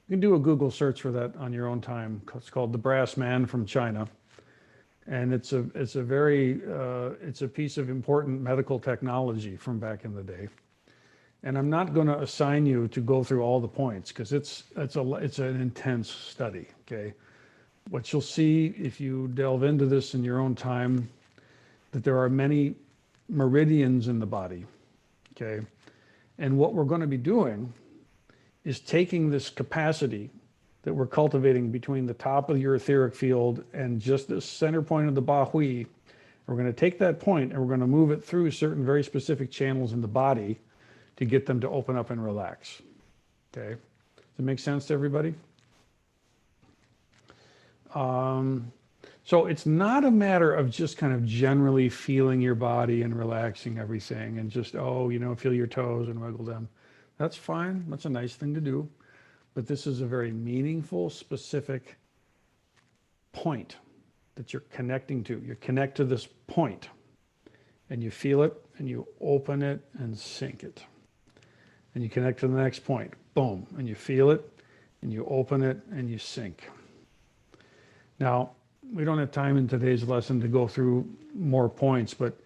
You can do a Google search for that on your own time. It's called the Brass Man from China, and it's a piece of important medical technology from back in the day. And I'm not going to assign you to go through all the points because it's an intense study. Okay, what you'll see if you delve into this in your own time, that there are many meridians in the body, okay? And what we're going to be doing is taking this capacity that we're cultivating between the top of your etheric field and just the center point of the Baihui. We're going to take that point and we're going to move it through certain very specific channels in the body to get them to open up and relax, okay? Does it make sense to everybody? So it's not a matter of just kind of generally feeling your body and relaxing everything and just, feel your toes and wiggle them. That's fine. That's a nice thing to do. But this is a very meaningful, specific point that you're connecting to. You connect to this point and you feel it and you open it and sink it. And you connect to the next point, boom, and you feel it and you open it and you sink. Now, we don't have time in today's lesson to go through more points, but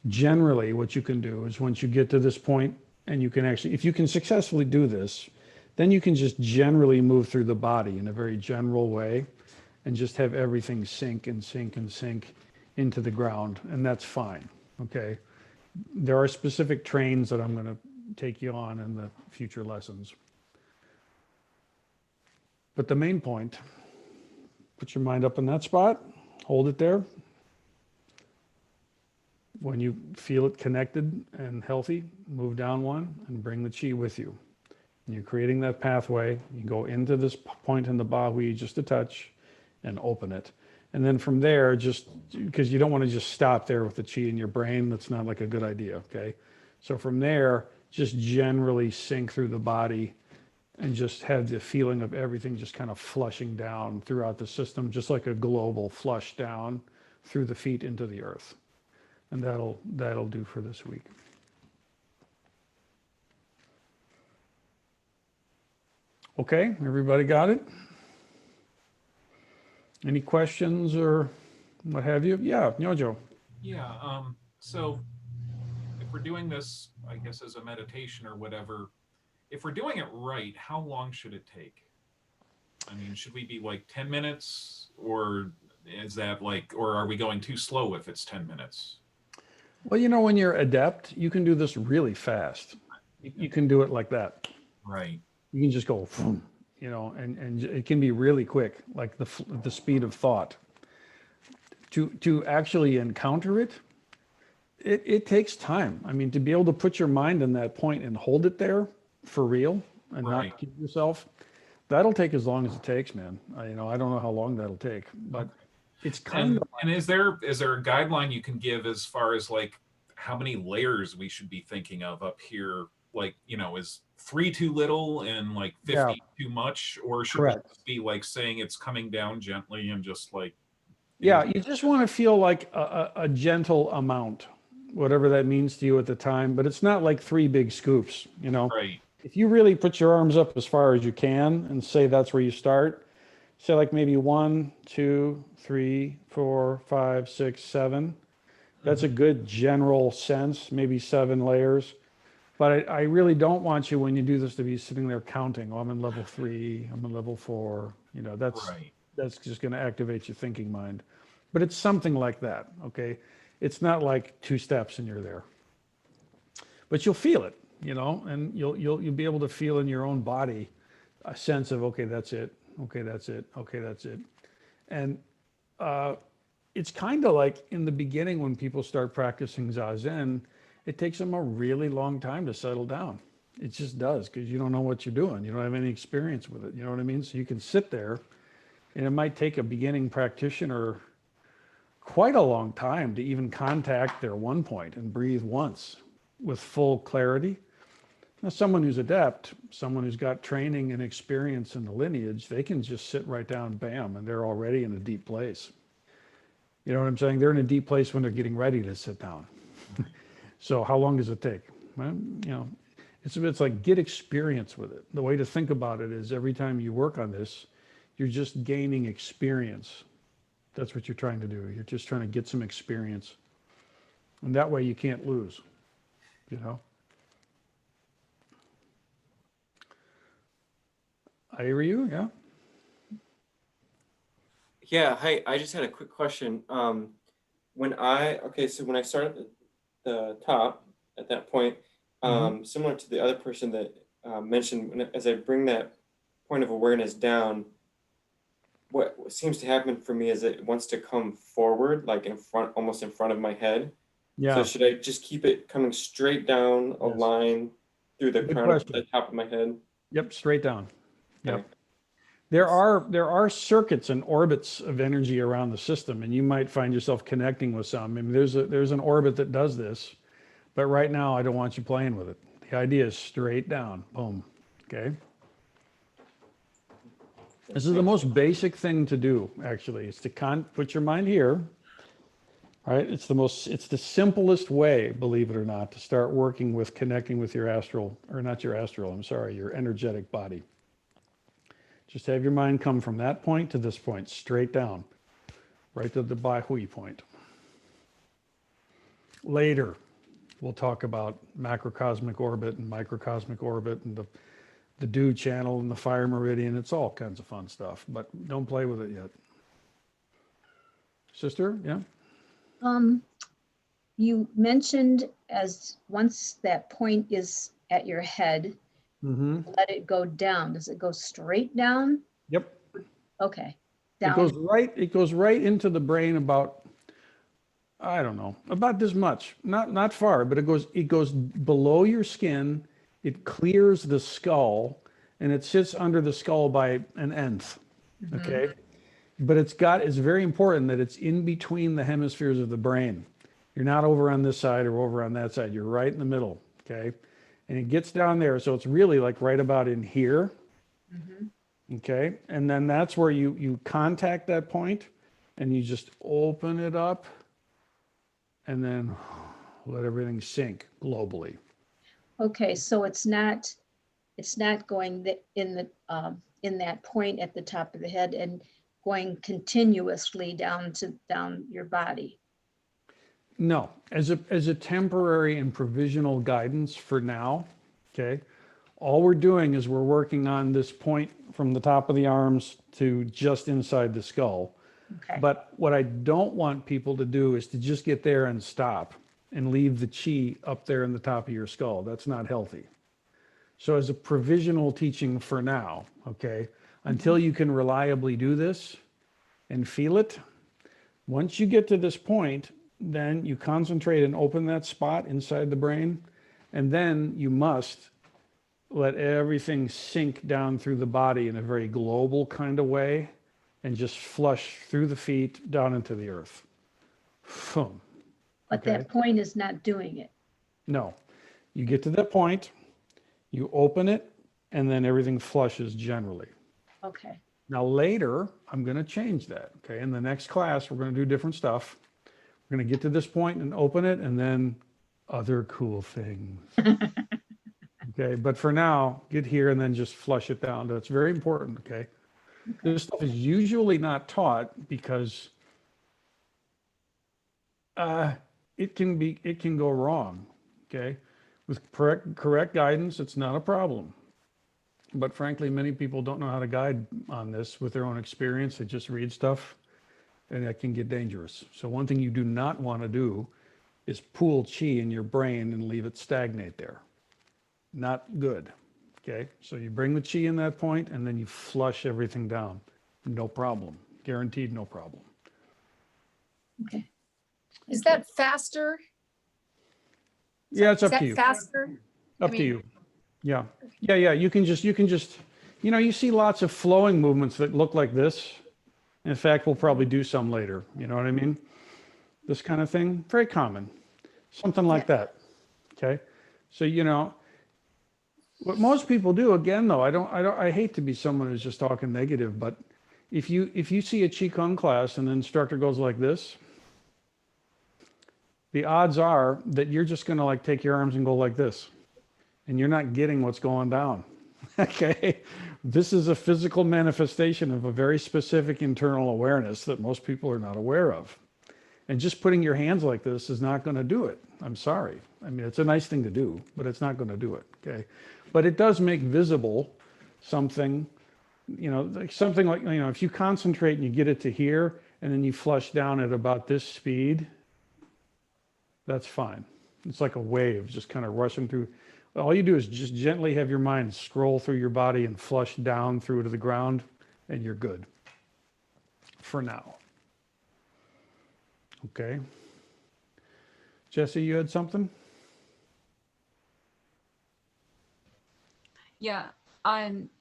generally what you can do is once you get to this point and you can actually, if you can successfully do this, then you can just generally move through the body in a very general way and just have everything sink and sink and sink into the ground, and that's fine, okay? There are specific trains that I'm going to take you on in the future lessons. But the main point, put your mind up in that spot, hold it there. When you feel it connected and healthy, move down one and bring the chi with you. And you're creating that pathway. You go into this point in the Baihui just a touch and open it. And then from there, just because you don't want to just stop there with the chi in your brain, that's not like a good idea, okay? So from there, just generally sink through the body and just have the feeling of everything just kind of flushing down throughout the system, just like a global flush down through the feet into the earth. And that'll do for this week. Okay, everybody got it? Any questions or what have you? Yeah, Nyojo. Yeah, so if we're doing this, I guess, as a meditation or whatever, if we're doing it right, how long should it take? I mean, should we be like 10 minutes or is that like, or are we going too slow if it's 10 minutes? Well, you know, when you're adept, you can do this really fast. You can do it like that. Right. You can just go, boom, you know, and it can be really quick, like the speed of thought. To actually encounter it, it takes time. I mean, to be able to put your mind in that point and hold it there for real and Right. not kill yourself, that'll take as long as it takes, man. I don't know how long that'll take, but it's kind of. And is there a guideline you can give as far as like how many layers we should be thinking of up here? Like, you know, is 3 too little and like 50 Yeah. too much, or should Correct. we be like saying it's coming down gently and just like? Yeah, you just want to feel like a gentle amount, whatever that means to you at the time, but it's not like 3 big scoops, you know. Right. If you really put your arms up as far as you can and say that's where you start, say like maybe 1, 2, 3, 4, 5, 6, 7. That's a good general sense, maybe 7 layers. But I really don't want you when you do this to be sitting there counting. Oh, I'm in level 3, I'm in level 4. You know, that's just going to activate your thinking mind. But it's something like that, okay? It's not like 2 steps and you're there. But you'll feel it, you know, and you'll be able to feel in your own body a sense of, okay, that's it. Okay, that's it. Okay, that's it. And it's kind of like in the beginning when people start practicing Zazen, it takes them a really long time to settle down. It just does, because you don't know what you're doing. You don't have any experience with it. You know what I mean? So you can sit there, and it might take a beginning practitioner quite a long time to even contact their one point and breathe once with full clarity. Now, someone who's adept, someone who's got training and experience in the lineage, they can just sit right down, bam, and they're already in a deep place. You know what I'm saying? They're in a deep place when they're getting ready to sit down. So how long does it take? Well, you know, it's like get experience with it. The way to think about it is every time you work on this, you're just gaining experience. That's what you're trying to do. You're just trying to get some experience. And that way you can't lose, you know? I hear you, yeah? Yeah, hi, I just had a quick question. When I start at the top at that point, similar to the other person that mentioned, as I bring that point of awareness down, what seems to happen for me is it wants to come forward, like in front, almost in front of my head. Yeah. So should I just keep it coming straight down a line through the crown of the top of my head? Yep, straight down. Yep. Okay. There are circuits and orbits of energy around the system, and you might find yourself connecting with some. I mean, there's an orbit that does this, but right now I don't want you playing with it. The idea is straight down, boom. Okay. This is the most basic thing to do, actually. It's to put your mind here. All right. It's the simplest way, believe it or not, to start working with connecting with your astral, or not your astral, I'm sorry, your energetic body. Just have your mind come from that point to this point, straight down, right to the Baihui point. Later, we'll talk about macrocosmic orbit and microcosmic orbit and the dew channel and the fire meridian. It's all kinds of fun stuff, but don't play with it yet. Sister, yeah? You mentioned as once that point is at your head, let it go down. Does it go straight down? Yep. Okay. It Down. goes right into the brain about, I don't know, about this much. Not far, but it goes below your skin. It clears the skull, and it sits under the skull by an nth. Okay. But it's very important that it's in between the hemispheres of the brain. You're not over on this side or over on that side. You're right in the middle. Okay. And it gets down there. So it's really like right about in here. Okay. And then that's where you contact that point and you just open it up and then let everything sink globally. Okay, so it's not going in that point at the top of the head and going continuously down your body. No, as a temporary and provisional guidance for now, okay, all we're doing is we're working on this point from the top of the arms to just inside the skull. Okay. But what I don't want people to do is to just get there and stop and leave the chi up there in the top of your skull. That's not healthy. So as a provisional teaching for now, okay, until you can reliably do this and feel it, once you get to this point, then you concentrate and open that spot inside the brain, and then you must let everything sink down through the body in a very global kind of way and just flush through the feet down into the earth. Boom. But Okay. that point is not doing it. No, you get to that point, you open it, and then everything flushes generally. Okay. Now later, I'm going to change that. Okay. In the next class, we're going to do different stuff. We're going to get to this point and open it, and then other cool things. Okay. But for now, get here and then just flush it down. That's very important. Okay. This stuff is usually not taught because it can go wrong. Okay. With correct guidance, it's not a problem. But frankly, many people don't know how to guide on this with their own experience. They just read stuff, and that can get dangerous. So one thing you do not want to do is pool chi in your brain and leave it stagnate there. Not good. Okay. So you bring the chi in that point, and then you flush everything down. No problem. Guaranteed no problem. Okay. Is that faster? Yeah, it's Is up that to you. faster? Up to you. Yeah. Yeah. You can just, you see lots of flowing movements that look like this. In fact, we'll probably do some later. You know what I mean? This kind of thing, very common. Something like that. Okay. So, what most people do, again, though, I hate to be someone who's just talking negative, but if you see a Qigong class and the instructor goes like this, the odds are that you're just going to like take your arms and go like this, and you're not getting what's going down. Okay. This is a physical manifestation of a very specific internal awareness that most people are not aware of. And just putting your hands like this is not going to do it. I'm sorry. I mean, it's a nice thing to do, but it's not going to do it. Okay. But it does make visible something, like something like, if you concentrate and you get it to here and then you flush down at about this speed, that's fine. It's like a wave just kind of rushing through. All you do is just gently have your mind scroll through your body and flush down through to the ground, and you're good for now. Okay. Jesse, you had something? Yeah.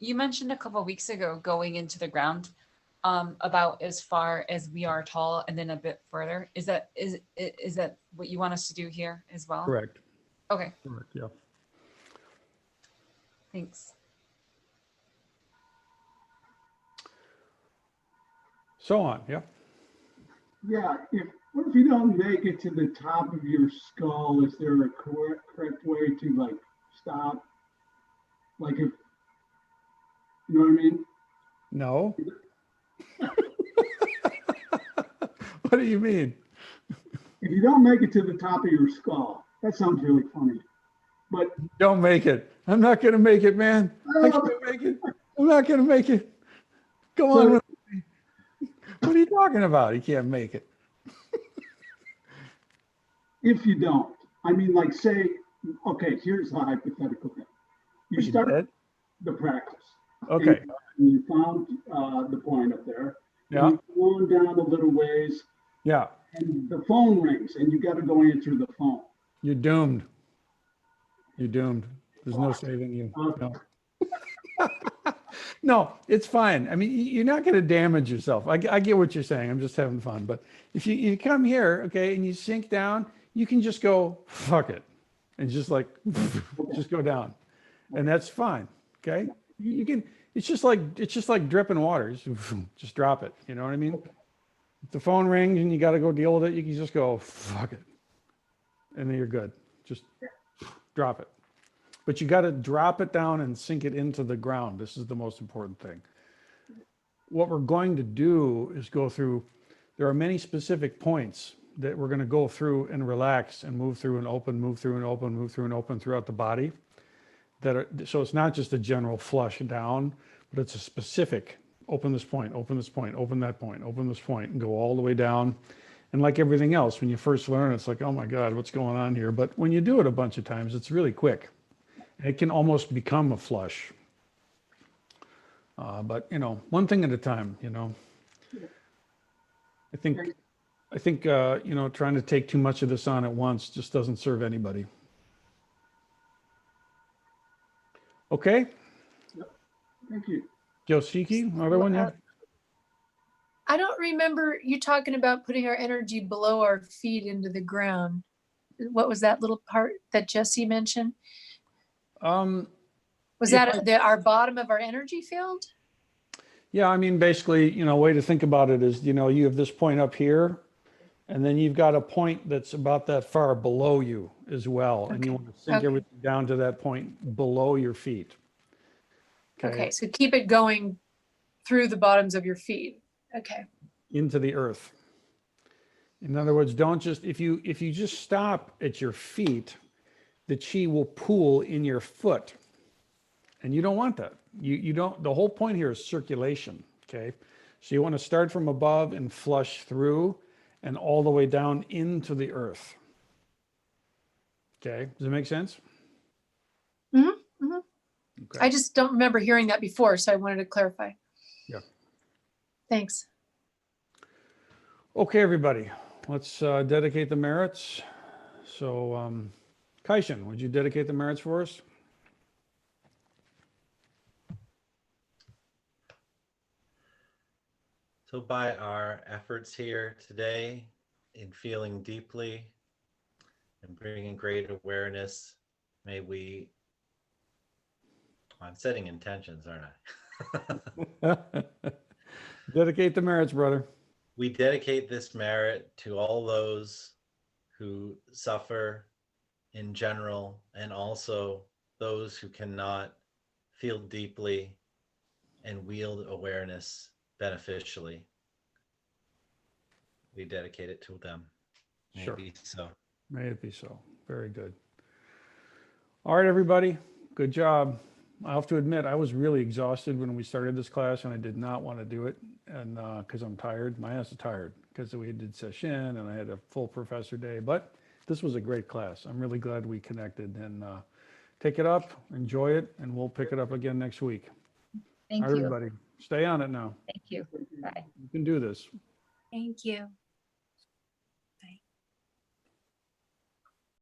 You mentioned a couple of weeks ago going into the ground about as far as we are tall and then a bit further. Is that what you want us to do here as well? Correct. Okay. Correct. Yeah. Thanks. so on. Yeah. Yeah, what if you don't make it to the top of your skull? Is there a correct way to like stop? Like if, you know what I mean? No. What do you mean? If you don't make it to the top of your skull, that sounds really funny. But Don't make it. I'm not going to make it, man. I can't make it. I'm not going to make it. Come on. with me. What are you talking about? You can't make it. if you don't, I mean, like say, okay, here's the hypothetical thing. You start did? the practice. Okay. And you found the point up there. Yeah. And you've gone down a little ways. Yeah. And the phone rings and you got to go answer the phone. You're doomed. You're doomed. There's no saving you. No. No, it's fine. I mean, you're not going to damage yourself. I get what you're saying. I'm just having fun. But if you come here, okay, and you sink down, you can just go, fuck it. And just like, just go down. And that's fine. Okay. You can, it's just like dripping water. Just drop it. You know what I mean? If the phone rings and you got to go deal with it, you can just go, fuck it. And then you're good. Just drop it. But you got to drop it down and sink it into the ground. This is the most important thing. What we're going to do is go through, there are many specific points that we're going to go through and relax and move through and open, move through and open, move through and open throughout the body. So it's not just a general flush down, but it's a specific, open this point, open this point, open that point, open this point, and go all the way down. And like everything else, when you first learn, it's like, oh my God, what's going on here? But when you do it a bunch of times, it's really quick. It can almost become a flush. But, you know, one thing at a time, you know. I think you know, trying to take too much of this on at once just doesn't serve anybody. Okay. Thank you. Yoshiki, another one, yeah? I don't remember you talking about putting our energy below our feet into the ground. What was that little part that Jesse mentioned? Was that our bottom of our energy field? Yeah, I mean, basically, you know, way to think about it is, you know, you have this point up here, and then you've got a point that's about that far below you as well. Okay. And you want to sink everything down to that point below your feet. Okay, so keep it going through the bottoms of your feet. Okay. Into the earth. In other words, don't just, if you just stop at your feet, the chi will pool in your foot. And you don't want that. You don't, the whole point here is circulation, okay? So you want to start from above and flush through and all the way down into the earth. Okay, does it make sense? Mm-hmm. Mm-hmm. Okay. I just don't remember hearing that before, so I wanted to clarify. Yeah. Thanks. Okay, everybody, let's dedicate the merits. So, Kaishin, would you dedicate the merits for us? So by our efforts here today in feeling deeply and bringing great awareness, may we, I'm setting intentions, aren't I? Dedicate the merits, brother. We dedicate this merit to all those who suffer in general, and also those who cannot feel deeply and wield awareness beneficially. We dedicate it to them. May it be so. May it be so. Very good. All right, everybody. Good job. I have to admit, I was really exhausted when we started this class, and I did not want to do it, and because I'm tired. My ass is tired because we did session and I had a full professor day. But this was a great class. I'm really glad we connected. And take it up, enjoy it, and we'll pick it up again next week. Thank All right, you. everybody, stay on it now. Thank you. Bye. You can do this. Thank you.